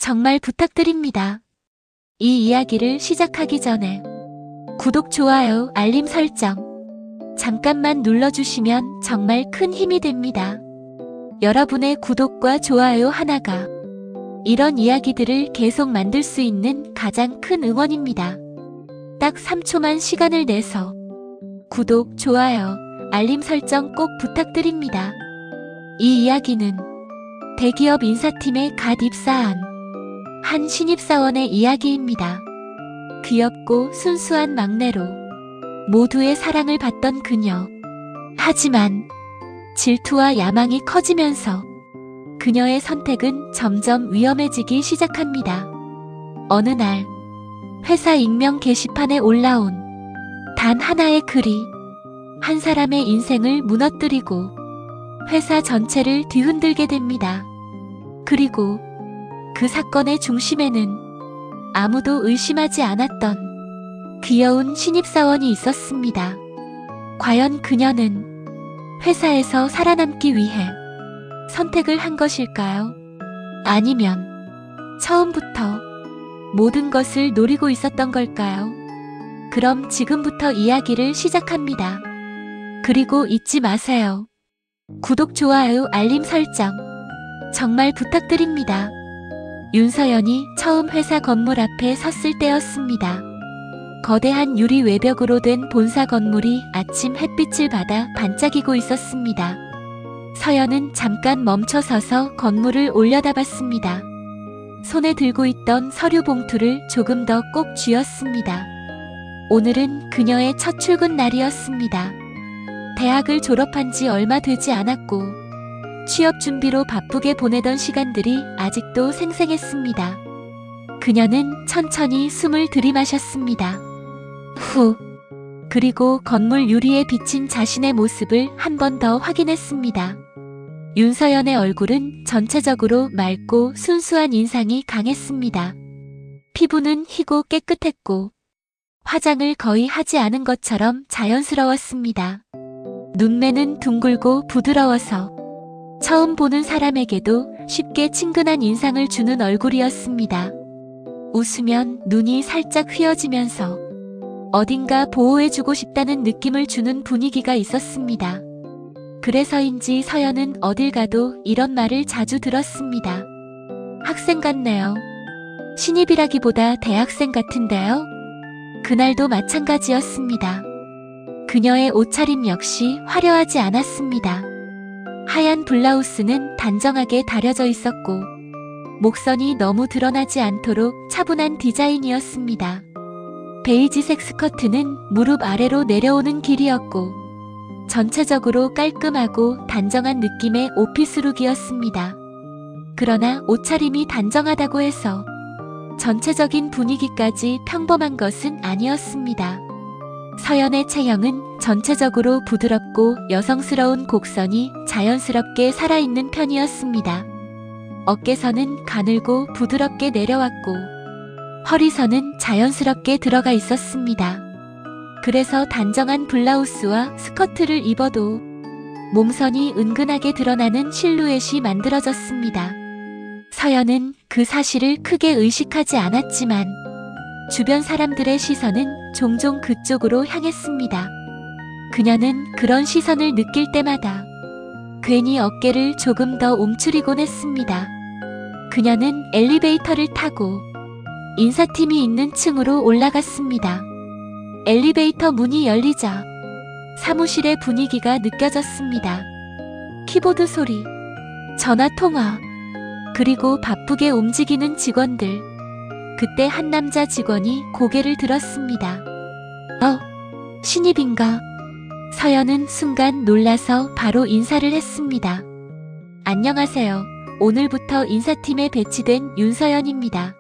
정말 부탁드립니다. 이 이야기를 시작하기 전에 구독, 좋아요, 알림 설정 잠깐만 눌러주시면 정말 큰 힘이 됩니다. 여러분의 구독과 좋아요 하나가 이런 이야기들을 계속 만들 수 있는 가장 큰 응원입니다. 딱 3초만 시간을 내서 구독, 좋아요, 알림 설정 꼭 부탁드립니다. 이 이야기는 대기업 인사팀에 갓 입사한 한 신입사원의 이야기입니다. 귀엽고 순수한 막내로 모두의 사랑을 받던 그녀. 하지만 질투와 야망이 커지면서 그녀의 선택은 점점 위험해지기 시작합니다. 어느 날 회사 익명 게시판에 올라온 단 하나의 글이 한 사람의 인생을 무너뜨리고 회사 전체를 뒤흔들게 됩니다. 그리고 그 사건의 중심에는 아무도 의심하지 않았던 귀여운 신입사원이 있었습니다. 과연 그녀는 회사에서 살아남기 위해 선택을 한 것일까요? 아니면 처음부터 모든 것을 노리고 있었던 걸까요? 그럼 지금부터 이야기를 시작합니다. 그리고 잊지 마세요. 구독, 좋아요, 알림 설정 정말 부탁드립니다. 윤서연이 처음 회사 건물 앞에 섰을 때였습니다. 거대한 유리 외벽으로 된 본사 건물이 아침 햇빛을 받아 반짝이고 있었습니다. 서연은 잠깐 멈춰서서 건물을 올려다봤습니다. 손에 들고 있던 서류 봉투를 조금 더 꼭 쥐었습니다. 오늘은 그녀의 첫 출근 날이었습니다. 대학을 졸업한 지 얼마 되지 않았고 취업 준비로 바쁘게 보내던 시간들이 아직도 생생했습니다. 그녀는 천천히 숨을 들이마셨습니다. 후. 그리고 건물 유리에 비친 자신의 모습을 한 번 더 확인했습니다. 윤서연의 얼굴은 전체적으로 맑고 순수한 인상이 강했습니다. 피부는 희고 깨끗했고 화장을 거의 하지 않은 것처럼 자연스러웠습니다. 눈매는 둥글고 부드러워서 처음 보는 사람에게도 쉽게 친근한 인상을 주는 얼굴이었습니다. 웃으면 눈이 살짝 휘어지면서 어딘가 보호해주고 싶다는 느낌을 주는 분위기가 있었습니다. 그래서인지 서연은 어딜 가도 이런 말을 자주 들었습니다. 학생 같네요. 신입이라기보다 대학생 같은데요? 그날도 마찬가지였습니다. 그녀의 옷차림 역시 화려하지 않았습니다. 하얀 블라우스는 단정하게 다려져 있었고 목선이 너무 드러나지 않도록 차분한 디자인이었습니다. 베이지색 스커트는 무릎 아래로 내려오는 길이었고 전체적으로 깔끔하고 단정한 느낌의 오피스룩이었습니다. 그러나 옷차림이 단정하다고 해서 전체적인 분위기까지 평범한 것은 아니었습니다. 서연의 체형은 전체적으로 부드럽고 여성스러운 곡선이 자연스럽게 살아있는 편이었습니다. 어깨선은 가늘고 부드럽게 내려왔고 허리선은 자연스럽게 들어가 있었습니다. 그래서 단정한 블라우스와 스커트를 입어도 몸선이 은근하게 드러나는 실루엣이 만들어졌습니다. 서연은 그 사실을 크게 의식하지 않았지만 주변 사람들의 시선은 종종 그쪽으로 향했습니다. 그녀는 그런 시선을 느낄 때마다 괜히 어깨를 조금 더 움츠리곤 했습니다. 그녀는 엘리베이터를 타고 인사팀이 있는 층으로 올라갔습니다. 엘리베이터 문이 열리자 사무실의 분위기가 느껴졌습니다. 키보드 소리, 전화 통화, 그리고 바쁘게 움직이는 직원들. 그때 한 남자 직원이 고개를 들었습니다. 신입인가? 서연은 순간 놀라서 바로 인사를 했습니다. 안녕하세요. 오늘부터 인사팀에 배치된 윤서연입니다.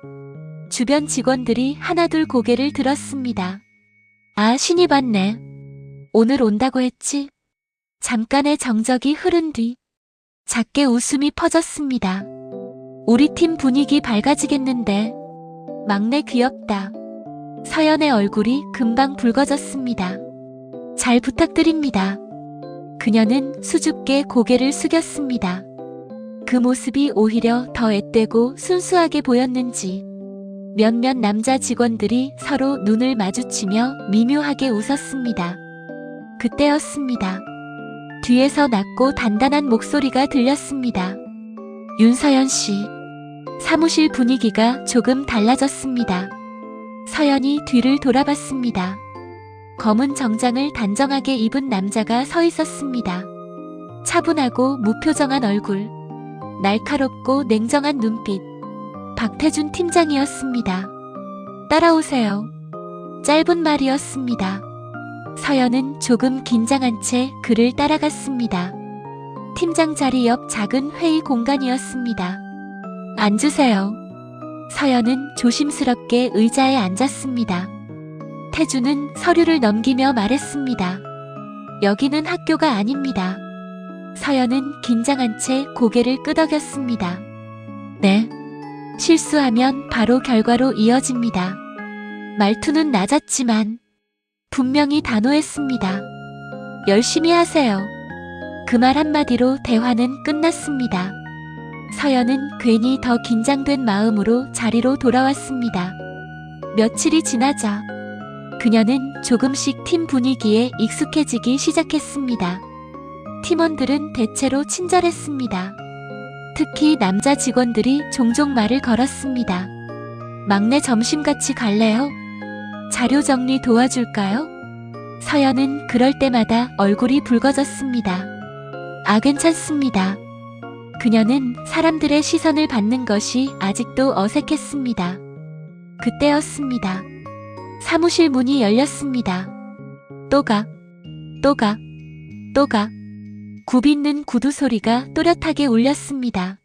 주변 직원들이 하나둘 고개를 들었습니다. 아, 신입 왔네. 오늘 온다고 했지? 잠깐의 정적이 흐른 뒤 작게 웃음이 퍼졌습니다. 우리 팀 분위기 밝아지겠는데. 막내 귀엽다. 서연의 얼굴이 금방 붉어졌습니다. 잘 부탁드립니다. 그녀는 수줍게 고개를 숙였습니다. 그 모습이 오히려 더 앳되고 순수하게 보였는지 몇몇 남자 직원들이 서로 눈을 마주치며 미묘하게 웃었습니다. 그때였습니다. 뒤에서 낮고 단단한 목소리가 들렸습니다. 윤서연 씨. 사무실 분위기가 조금 달라졌습니다. 서연이 뒤를 돌아봤습니다. 검은 정장을 단정하게 입은 남자가 서 있었습니다. 차분하고 무표정한 얼굴, 날카롭고 냉정한 눈빛. 박태준 팀장이었습니다. 따라오세요. 짧은 말이었습니다. 서연은 조금 긴장한 채 그를 따라갔습니다. 팀장 자리 옆 작은 회의 공간이었습니다. 앉으세요. 서연은 조심스럽게 의자에 앉았습니다. 태준은 서류를 넘기며 말했습니다. 여기는 학교가 아닙니다. 서연은 긴장한 채 고개를 끄덕였습니다. 네. 실수하면 바로 결과로 이어집니다. 말투는 낮았지만 분명히 단호했습니다. 열심히 하세요. 그 말 한마디로 대화는 끝났습니다. 서연은 괜히 더 긴장된 마음으로 자리로 돌아왔습니다. 며칠이 지나자 그녀는 조금씩 팀 분위기에 익숙해지기 시작했습니다. 팀원들은 대체로 친절했습니다. 특히 남자 직원들이 종종 말을 걸었습니다. 막내 점심 같이 갈래요? 자료 정리 도와줄까요? 서연은 그럴 때마다 얼굴이 붉어졌습니다. 아, 괜찮습니다. 그녀는 사람들의 시선을 받는 것이 아직도 어색했습니다. 그때였습니다. 사무실 문이 열렸습니다. 또 가. 굽있는 구두 소리가 또렷하게 울렸습니다.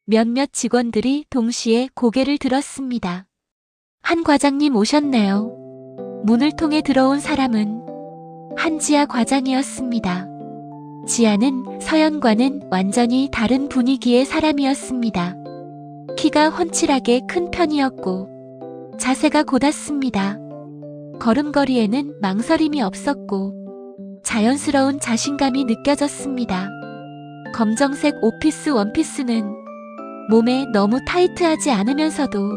몇몇 직원들이 동시에 고개를 들었습니다. 한 과장님 오셨네요. 문을 통해 들어온 사람은 한지아 과장이었습니다. 지아는 서연과는 완전히 다른 분위기의 사람이었습니다. 키가 훤칠하게 큰 편이었고 자세가 곧았습니다. 걸음걸이에는 망설임이 없었고 자연스러운 자신감이 느껴졌습니다. 검정색 오피스 원피스는 몸에 너무 타이트하지 않으면서도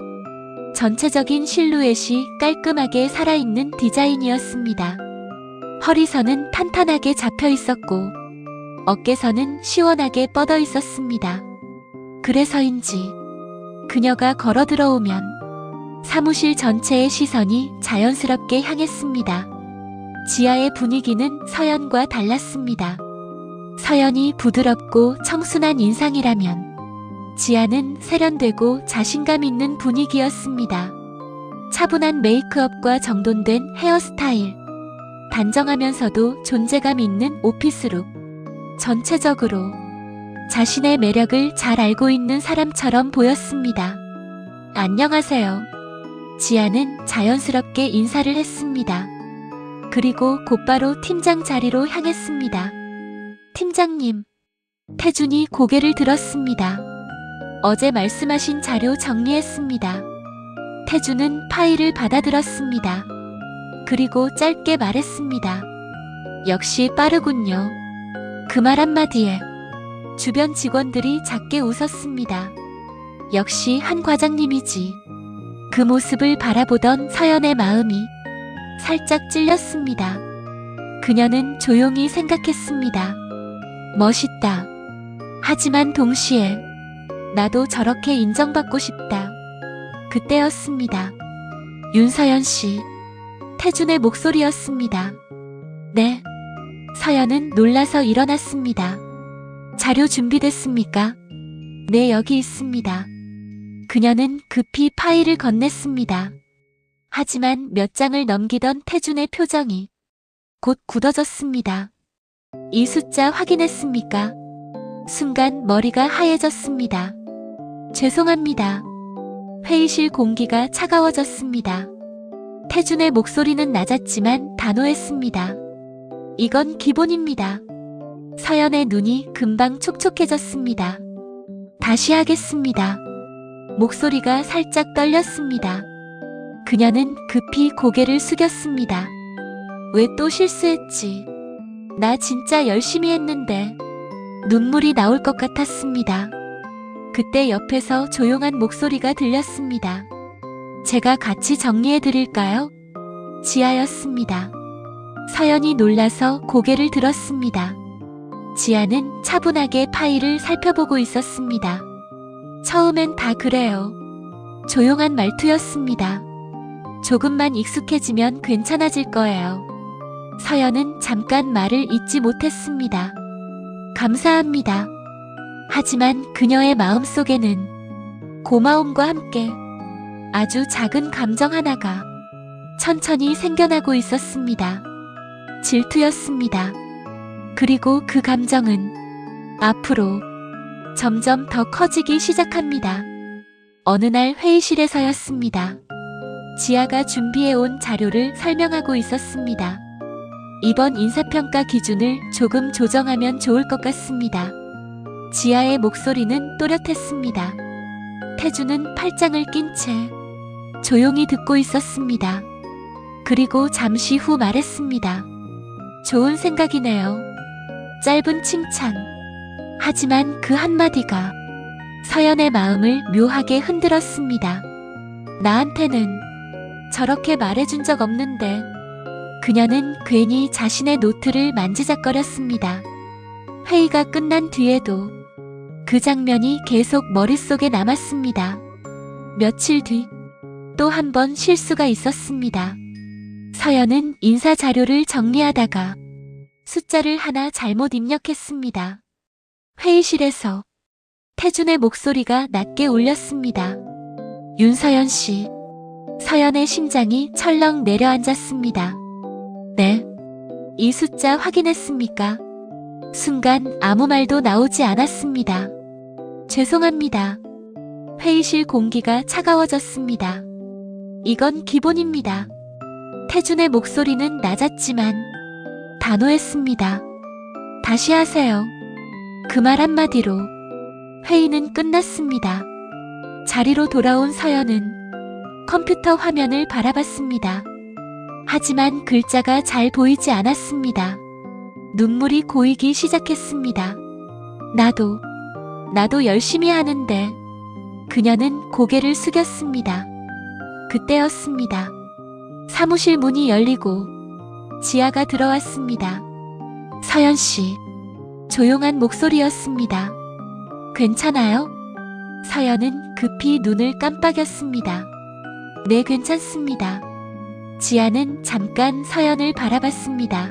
전체적인 실루엣이 깔끔하게 살아있는 디자인이었습니다. 허리선은 탄탄하게 잡혀 있었고 어깨선은 시원하게 뻗어 있었습니다. 그래서인지 그녀가 걸어 들어오면 사무실 전체의 시선이 자연스럽게 향했습니다. 지하의 분위기는 서연과 달랐습니다. 서연이 부드럽고 청순한 인상이라면 지하는 세련되고 자신감 있는 분위기였습니다. 차분한 메이크업과 정돈된 헤어스타일, 단정하면서도 존재감 있는 오피스룩. 전체적으로 자신의 매력을 잘 알고 있는 사람처럼 보였습니다. 안녕하세요. 지아는 자연스럽게 인사를 했습니다. 그리고 곧바로 팀장 자리로 향했습니다. 팀장님. 태준이 고개를 들었습니다. 어제 말씀하신 자료 정리했습니다. 태준은 파일을 받아들었습니다. 그리고 짧게 말했습니다. 역시 빠르군요. 그 말 한마디에 주변 직원들이 작게 웃었습니다. 역시 한 과장님이지. 그 모습을 바라보던 서연의 마음이 살짝 찔렸습니다. 그녀는 조용히 생각했습니다. 멋있다. 하지만 동시에 나도 저렇게 인정받고 싶다. 그때였습니다. 윤서연 씨. 태준의 목소리였습니다. 네. 서연은 놀라서 일어났습니다. 자료 준비됐습니까? 네, 여기 있습니다. 그녀는 급히 파일을 건넸습니다. 하지만 몇 장을 넘기던 태준의 표정이 곧 굳어졌습니다. 이 숫자 확인했습니까? 순간 머리가 하얘졌습니다. 죄송합니다. 회의실 공기가 차가워졌습니다. 태준의 목소리는 낮았지만 단호했습니다. 이건 기본입니다. 서연의 눈이 금방 촉촉해졌습니다. 다시 하겠습니다. 목소리가 살짝 떨렸습니다. 그녀는 급히 고개를 숙였습니다. 왜 또 실수했지? 나 진짜 열심히 했는데. 눈물이 나올 것 같았습니다. 그때 옆에서 조용한 목소리가 들렸습니다. 제가 같이 정리해 드릴까요? 지아였습니다. 서연이 놀라서 고개를 들었습니다. 지아는 차분하게 파일을 살펴보고 있었습니다. 처음엔 다 그래요. 조용한 말투였습니다. 조금만 익숙해지면 괜찮아질 거예요. 서연은 잠깐 말을 잇지 못했습니다. 감사합니다. 하지만 그녀의 마음속에는 고마움과 함께 아주 작은 감정 하나가 천천히 생겨나고 있었습니다. 질투였습니다. 그리고 그 감정은 앞으로 점점 더 커지기 시작합니다. 어느 날 회의실에서였습니다. 지아가 준비해온 자료를 설명하고 있었습니다. 이번 인사평가 기준을 조금 조정하면 좋을 것 같습니다. 지아의 목소리는 또렷했습니다. 태주는 팔짱을 낀 채 조용히 듣고 있었습니다. 그리고 잠시 후 말했습니다. 좋은 생각이네요. 짧은 칭찬. 하지만 그 한마디가 서연의 마음을 묘하게 흔들었습니다. 나한테는 저렇게 말해준 적 없는데. 그녀는 괜히 자신의 노트를 만지작거렸습니다. 회의가 끝난 뒤에도 그 장면이 계속 머릿속에 남았습니다. 며칠 뒤 또 한 번 실수가 있었습니다. 서연은 인사 자료를 정리하다가 숫자를 하나 잘못 입력했습니다. 회의실에서 태준의 목소리가 낮게 울렸습니다. 윤서연 씨. 서연의 심장이 철렁 내려앉았습니다. 네. 이 숫자 확인했습니까? 순간 아무 말도 나오지 않았습니다. 죄송합니다. 회의실 공기가 차가워졌습니다. 이건 기본입니다. 태준의 목소리는 낮았지만 단호했습니다. 다시 하세요. 그 말 한마디로 회의는 끝났습니다. 자리로 돌아온 서연은 컴퓨터 화면을 바라봤습니다. 하지만 글자가 잘 보이지 않았습니다. 눈물이 고이기 시작했습니다. 나도 열심히 하는데. 그녀는 고개를 숙였습니다. 그때였습니다. 사무실 문이 열리고 지아가 들어왔습니다. 서연 씨. 조용한 목소리였습니다. 괜찮아요? 서연은 급히 눈을 깜빡였습니다. 네, 괜찮습니다. 지아는 잠깐 서연을 바라봤습니다.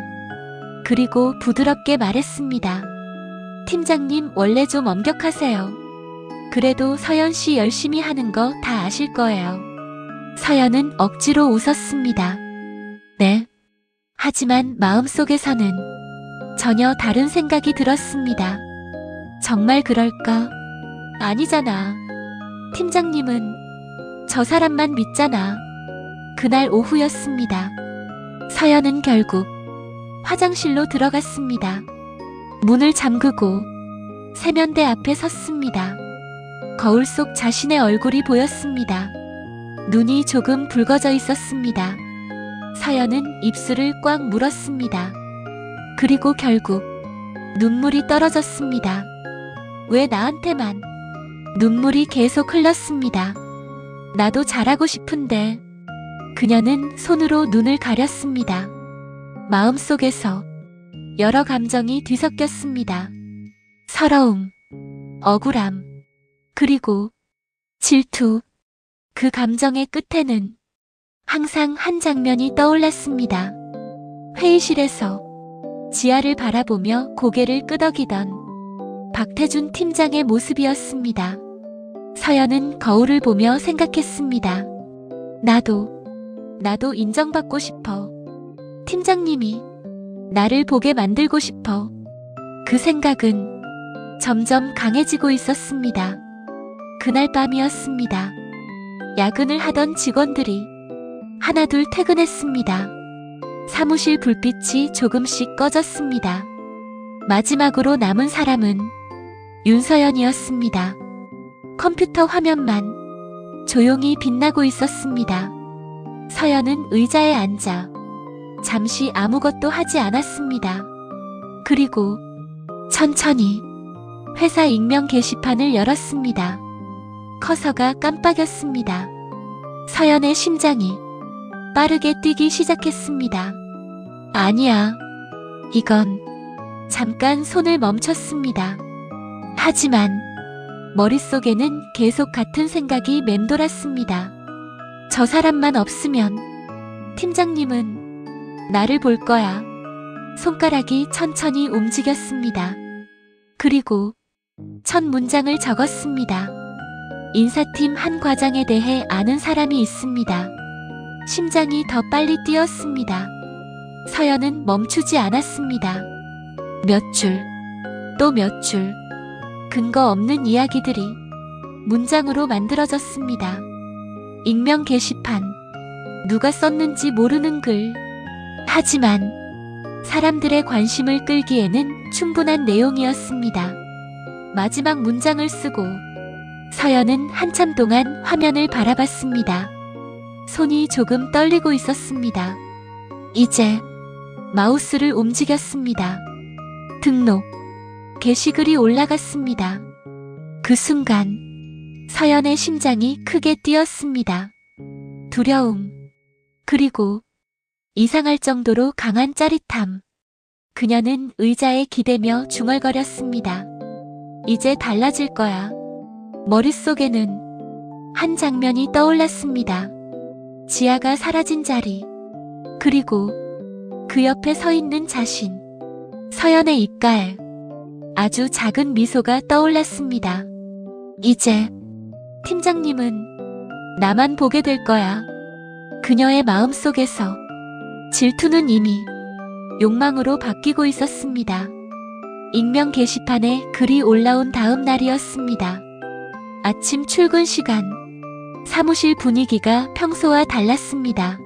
그리고 부드럽게 말했습니다. 팀장님 원래 좀 엄격하세요. 그래도 서연 씨 열심히 하는 거 다 아실 거예요. 서연은 억지로 웃었습니다. 네. 하지만 마음속에서는 전혀 다른 생각이 들었습니다. 정말 그럴까? 아니잖아. 팀장님은 저 사람만 믿잖아. 그날 오후였습니다. 서연은 결국 화장실로 들어갔습니다. 문을 잠그고 세면대 앞에 섰습니다. 거울 속 자신의 얼굴이 보였습니다. 눈이 조금 붉어져 있었습니다. 서연은 입술을 꽉 물었습니다. 그리고 결국 눈물이 떨어졌습니다. 왜 나한테만? 눈물이 계속 흘렀습니다. 나도 잘하고 싶은데. 그녀는 손으로 눈을 가렸습니다. 마음속에서 여러 감정이 뒤섞였습니다. 서러움, 억울함, 그리고 질투. 그 감정의 끝에는 항상 한 장면이 떠올랐습니다. 회의실에서 지아를 바라보며 고개를 끄덕이던 박태준 팀장의 모습이었습니다. 서연은 거울을 보며 생각했습니다. 나도 인정받고 싶어. 팀장님이 나를 보게 만들고 싶어. 그 생각은 점점 강해지고 있었습니다. 그날 밤이었습니다. 야근을 하던 직원들이 하나둘 퇴근했습니다. 사무실 불빛이 조금씩 꺼졌습니다. 마지막으로 남은 사람은 윤서연이었습니다. 컴퓨터 화면만 조용히 빛나고 있었습니다. 서연은 의자에 앉아 잠시 아무것도 하지 않았습니다. 그리고 천천히 회사 익명 게시판을 열었습니다. 커서가 깜빡였습니다. 서연의 심장이 빠르게 뛰기 시작했습니다. 아니야. 이건 잠깐 손을 멈췄습니다. 하지만 머릿속에는 계속 같은 생각이 맴돌았습니다. 저 사람만 없으면 팀장님은 나를 볼 거야. 손가락이 천천히 움직였습니다. 그리고 첫 문장을 적었습니다. 인사팀 한 과장에 대해 아는 사람이 있습니다. 심장이 더 빨리 뛰었습니다. 서연은 멈추지 않았습니다. 몇 줄, 또 몇 줄, 근거 없는 이야기들이 문장으로 만들어졌습니다. 익명 게시판, 누가 썼는지 모르는 글. 하지만 사람들의 관심을 끌기에는 충분한 내용이었습니다. 마지막 문장을 쓰고 서연은 한참 동안 화면을 바라봤습니다. 손이 조금 떨리고 있었습니다. 이제 마우스를 움직였습니다. 등록, 게시글이 올라갔습니다. 그 순간 서연의 심장이 크게 뛰었습니다. 두려움, 그리고 이상할 정도로 강한 짜릿함. 그녀는 의자에 기대며 중얼거렸습니다. 이제 달라질 거야. 머릿속에는 한 장면이 떠올랐습니다. 지아가 사라진 자리, 그리고 그 옆에 서 있는 자신. 서연의 입가에 아주 작은 미소가 떠올랐습니다. 이제 팀장님은 나만 보게 될 거야. 그녀의 마음속에서 질투는 이미 욕망으로 바뀌고 있었습니다. 익명 게시판에 글이 올라온 다음 날이었습니다. 아침 출근 시간. 사무실 분위기가 평소와 달랐습니다.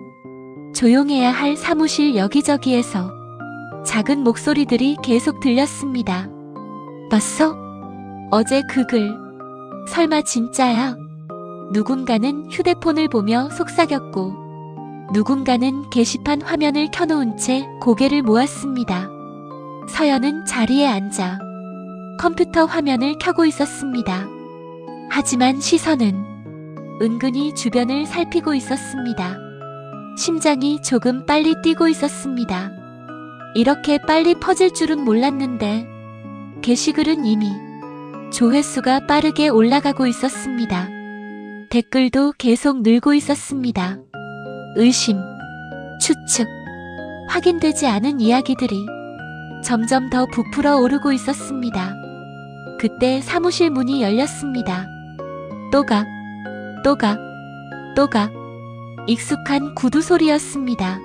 조용해야 할 사무실 여기저기에서 작은 목소리들이 계속 들렸습니다. 봤어? 어제 그 글. 설마 진짜야? 누군가는 휴대폰을 보며 속삭였고 누군가는 게시판 화면을 켜놓은 채 고개를 모았습니다. 서연은 자리에 앉아 컴퓨터 화면을 켜고 있었습니다. 하지만 시선은 은근히 주변을 살피고 있었습니다. 심장이 조금 빨리 뛰고 있었습니다. 이렇게 빨리 퍼질 줄은 몰랐는데 게시글은 이미 조회수가 빠르게 올라가고 있었습니다. 댓글도 계속 늘고 있었습니다. 의심, 추측, 확인되지 않은 이야기들이 점점 더 부풀어 오르고 있었습니다. 그때 사무실 문이 열렸습니다. 또각, 또각, 또각. 익숙한 구두 소리였습니다.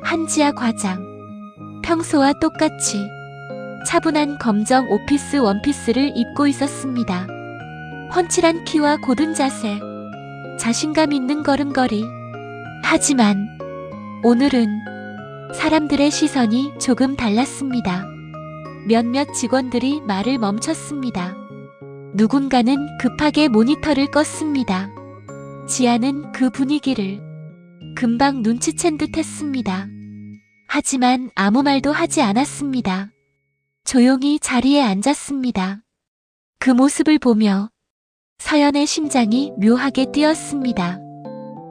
한지아 과장. 평소와 똑같이 차분한 검정 오피스 원피스를 입고 있었습니다. 훤칠한 키와 고든 자세, 자신감 있는 걸음걸이. 하지만 오늘은 사람들의 시선이 조금 달랐습니다. 몇몇 직원들이 말을 멈췄습니다. 누군가는 급하게 모니터를 껐습니다. 지아는 그 분위기를 금방 눈치챈 듯 했습니다. 하지만 아무 말도 하지 않았습니다. 조용히 자리에 앉았습니다. 그 모습을 보며 서연의 심장이 묘하게 뛰었습니다.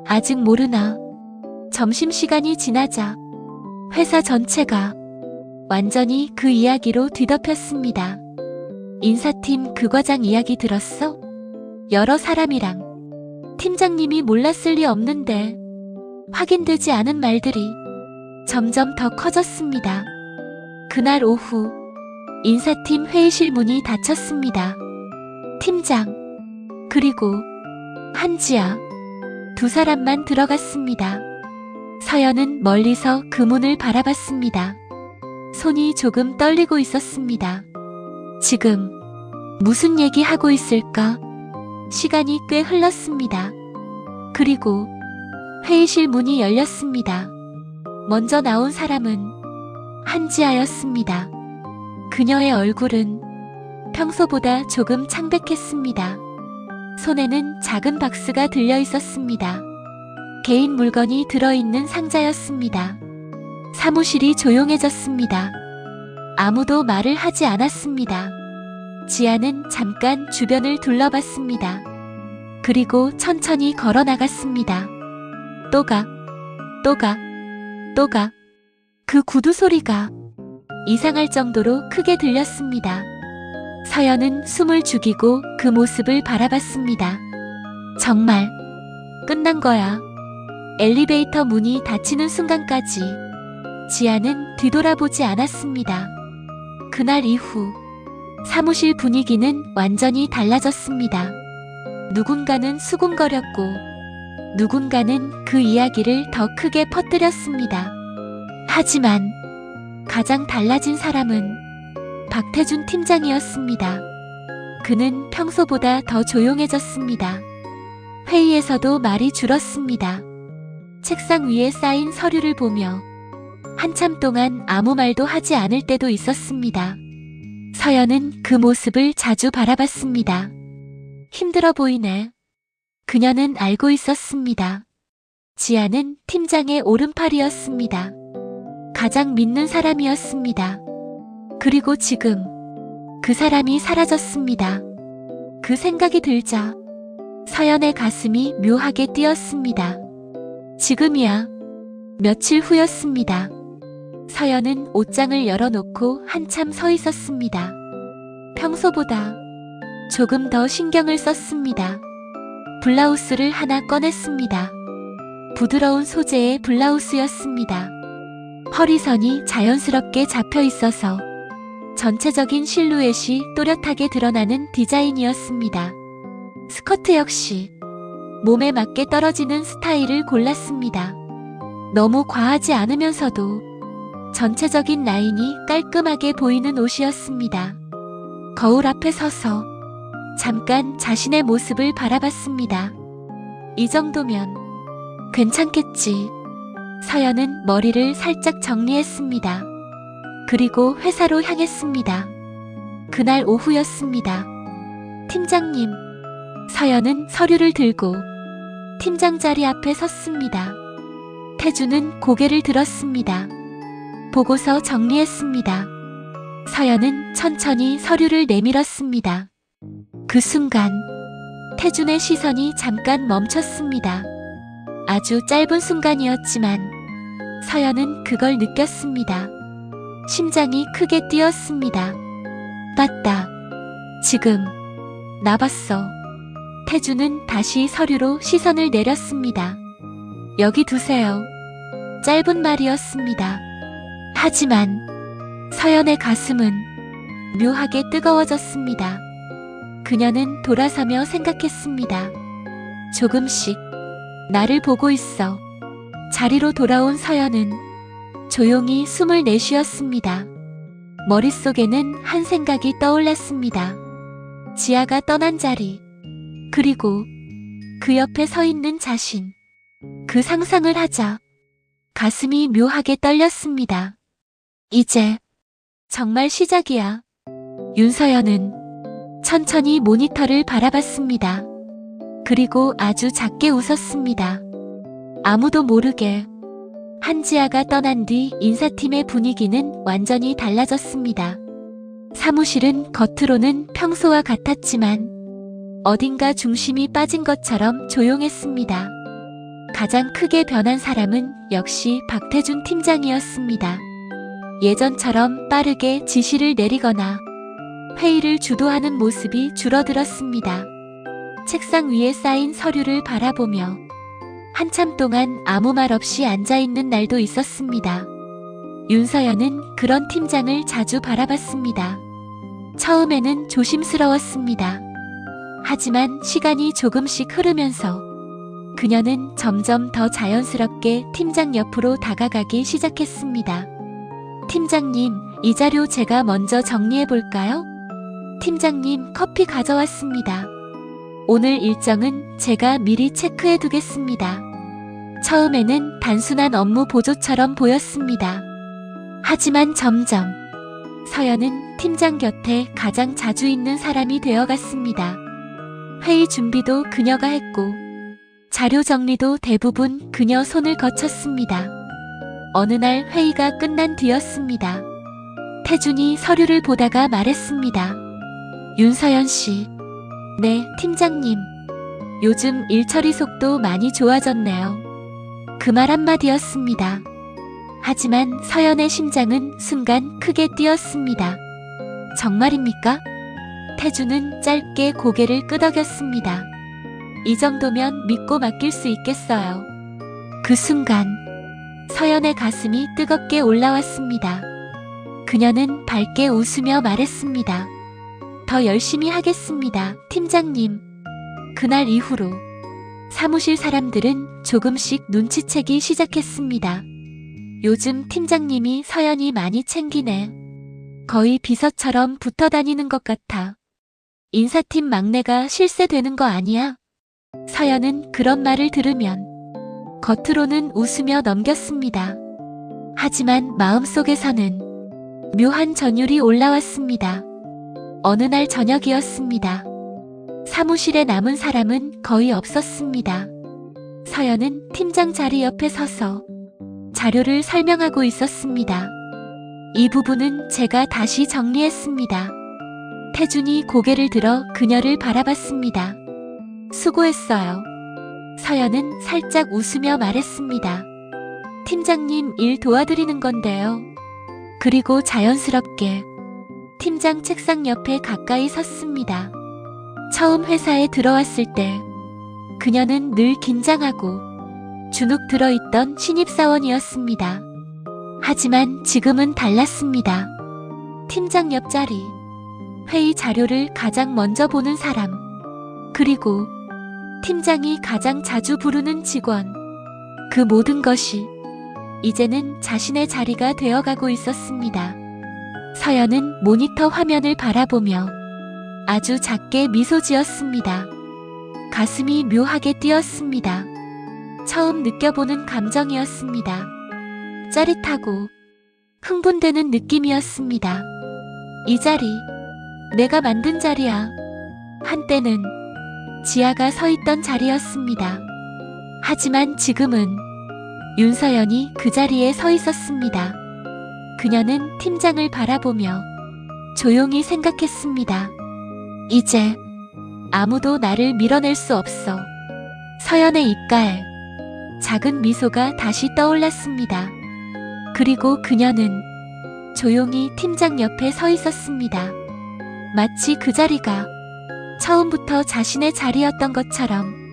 아직 모르나. 점심시간이 지나자 회사 전체가 완전히 그 이야기로 뒤덮였습니다. 인사팀 그 과장 이야기 들었어? 여러 사람이랑 팀장님이 몰랐을 리 없는데 확인되지 않은 말들이 점점 더 커졌습니다. 그날 오후 인사팀 회의실 문이 닫혔습니다. 팀장, 그리고 한지아, 두 사람만 들어갔습니다. 서연은 멀리서 그 문을 바라봤습니다. 손이 조금 떨리고 있었습니다. 지금 무슨 얘기하고 있을까? 시간이 꽤 흘렀습니다. 그리고 회의실 문이 열렸습니다. 먼저 나온 사람은 한지아였습니다. 그녀의 얼굴은 평소보다 조금 창백했습니다. 손에는 작은 박스가 들려 있었습니다. 개인 물건이 들어있는 상자였습니다. 사무실이 조용해졌습니다. 아무도 말을 하지 않았습니다. 지아는 잠깐 주변을 둘러봤습니다. 그리고 천천히 걸어 나갔습니다. 또 가, 또 가, 또 가. 그 구두 소리가 이상할 정도로 크게 들렸습니다. 서연은 숨을 죽이고 그 모습을 바라봤습니다. 정말 끝난 거야. 엘리베이터 문이 닫히는 순간까지 지아는 뒤돌아보지 않았습니다. 그날 이후 사무실 분위기는 완전히 달라졌습니다. 누군가는 수군거렸고 누군가는 그 이야기를 더 크게 퍼뜨렸습니다. 하지만 가장 달라진 사람은 박태준 팀장이었습니다. 그는 평소보다 더 조용해졌습니다. 회의에서도 말이 줄었습니다. 책상 위에 쌓인 서류를 보며 한참 동안 아무 말도 하지 않을 때도 있었습니다. 서연은 그 모습을 자주 바라봤습니다. 힘들어 보이네. 그녀는 알고 있었습니다. 지아는 팀장의 오른팔이었습니다. 가장 믿는 사람이었습니다. 그리고 지금 그 사람이 사라졌습니다. 그 생각이 들자 서연의 가슴이 묘하게 뛰었습니다. 지금이야. 며칠 후였습니다. 서연은 옷장을 열어놓고 한참 서 있었습니다. 평소보다 조금 더 신경을 썼습니다. 블라우스를 하나 꺼냈습니다. 부드러운 소재의 블라우스였습니다. 허리선이 자연스럽게 잡혀 있어서 전체적인 실루엣이 또렷하게 드러나는 디자인이었습니다. 스커트 역시 몸에 맞게 떨어지는 스타일을 골랐습니다. 너무 과하지 않으면서도 전체적인 라인이 깔끔하게 보이는 옷이었습니다. 거울 앞에 서서 잠깐 자신의 모습을 바라봤습니다. 이 정도면 괜찮겠지. 서연은 머리를 살짝 정리했습니다. 그리고 회사로 향했습니다. 그날 오후였습니다. 팀장님. 서연은 서류를 들고 팀장 자리 앞에 섰습니다. 태주는 고개를 들었습니다. 보고서 정리했습니다. 서연은 천천히 서류를 내밀었습니다. 그 순간 태준의 시선이 잠깐 멈췄습니다. 아주 짧은 순간이었지만 서연은 그걸 느꼈습니다. 심장이 크게 뛰었습니다. 맞다. 지금 나 봤어. 태준은 다시 서류로 시선을 내렸습니다. 여기 두세요. 짧은 말이었습니다. 하지만 서연의 가슴은 묘하게 뜨거워졌습니다. 그녀는 돌아서며 생각했습니다. 조금씩 나를 보고 있어. 자리로 돌아온 서연은 조용히 숨을 내쉬었습니다. 머릿속에는 한 생각이 떠올랐습니다. 지아가 떠난 자리, 그리고 그 옆에 서 있는 자신. 그 상상을 하자 가슴이 묘하게 떨렸습니다. 이제 정말 시작이야. 윤서연은 천천히 모니터를 바라봤습니다. 그리고 아주 작게 웃었습니다. 아무도 모르게. 한지아가 떠난 뒤 인사팀의 분위기는 완전히 달라졌습니다. 사무실은 겉으로는 평소와 같았지만 어딘가 중심이 빠진 것처럼 조용했습니다. 가장 크게 변한 사람은 역시 박태준 팀장이었습니다. 예전처럼 빠르게 지시를 내리거나 회의를 주도하는 모습이 줄어들었습니다. 책상 위에 쌓인 서류를 바라보며 한참 동안 아무 말 없이 앉아있는 날도 있었습니다. 윤서연은 그런 팀장을 자주 바라봤습니다. 처음에는 조심스러웠습니다. 하지만 시간이 조금씩 흐르면서 그녀는 점점 더 자연스럽게 팀장 옆으로 다가가기 시작했습니다. 팀장님, 이 자료 제가 먼저 정리해 볼까요? 팀장님, 커피 가져왔습니다. 오늘 일정은 제가 미리 체크해 두겠습니다. 처음에는 단순한 업무 보조처럼 보였습니다. 하지만 점점 서연은 팀장 곁에 가장 자주 있는 사람이 되어갔습니다. 회의 준비도 그녀가 했고 자료 정리도 대부분 그녀 손을 거쳤습니다. 어느 날 회의가 끝난 뒤였습니다. 태준이 서류를 보다가 말했습니다. 윤서연 씨. 네, 팀장님. 요즘 일 처리 속도 많이 좋아졌네요. 그 말 한마디였습니다. 하지만 서연의 심장은 순간 크게 뛰었습니다. 정말입니까? 태주는 짧게 고개를 끄덕였습니다. 이 정도면 믿고 맡길 수 있겠어요. 그 순간 서연의 가슴이 뜨겁게 올라왔습니다. 그녀는 밝게 웃으며 말했습니다. 더 열심히 하겠습니다, 팀장님. 그날 이후로 사무실 사람들은 조금씩 눈치채기 시작했습니다. 요즘 팀장님이 서연이 많이 챙기네. 거의 비서처럼 붙어 다니는 것 같아. 인사팀 막내가 실세되는 거 아니야? 서연은 그런 말을 들으면 겉으로는 웃으며 넘겼습니다. 하지만 마음속에서는 묘한 전율이 올라왔습니다. 어느 날 저녁이었습니다. 사무실에 남은 사람은 거의 없었습니다. 서연은 팀장 자리 옆에 서서 자료를 설명하고 있었습니다. 이 부분은 제가 다시 정리했습니다. 태준이 고개를 들어 그녀를 바라봤습니다. 수고했어요. 서연은 살짝 웃으며 말했습니다. 팀장님 일 도와드리는 건데요. 그리고 자연스럽게 팀장 책상 옆에 가까이 섰습니다. 처음 회사에 들어왔을 때 그녀는 늘 긴장하고 주눅 들어있던 신입사원이었습니다. 하지만 지금은 달랐습니다. 팀장 옆자리, 회의 자료를 가장 먼저 보는 사람, 그리고 팀장이 가장 자주 부르는 직원. 그 모든 것이 이제는 자신의 자리가 되어가고 있었습니다. 서연은 모니터 화면을 바라보며 아주 작게 미소 지었습니다. 가슴이 묘하게 뛰었습니다. 처음 느껴보는 감정이었습니다. 짜릿하고 흥분되는 느낌이었습니다. 이 자리, 내가 만든 자리야. 한때는 지아가 서 있던 자리였습니다. 하지만 지금은 윤서연이 그 자리에 서 있었습니다. 그녀는 팀장을 바라보며 조용히 생각했습니다. 이제 아무도 나를 밀어낼 수 없어. 서연의 입가에 작은 미소가 다시 떠올랐습니다. 그리고 그녀는 조용히 팀장 옆에 서 있었습니다. 마치 그 자리가 처음부터 자신의 자리였던 것처럼.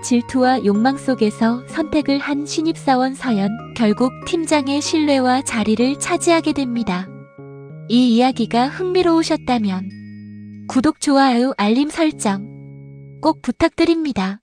질투와 욕망 속에서 선택을 한 신입사원 서연, 결국 팀장의 신뢰와 자리를 차지하게 됩니다. 이 이야기가 흥미로우셨다면 구독, 좋아요, 알림 설정 꼭 부탁드립니다.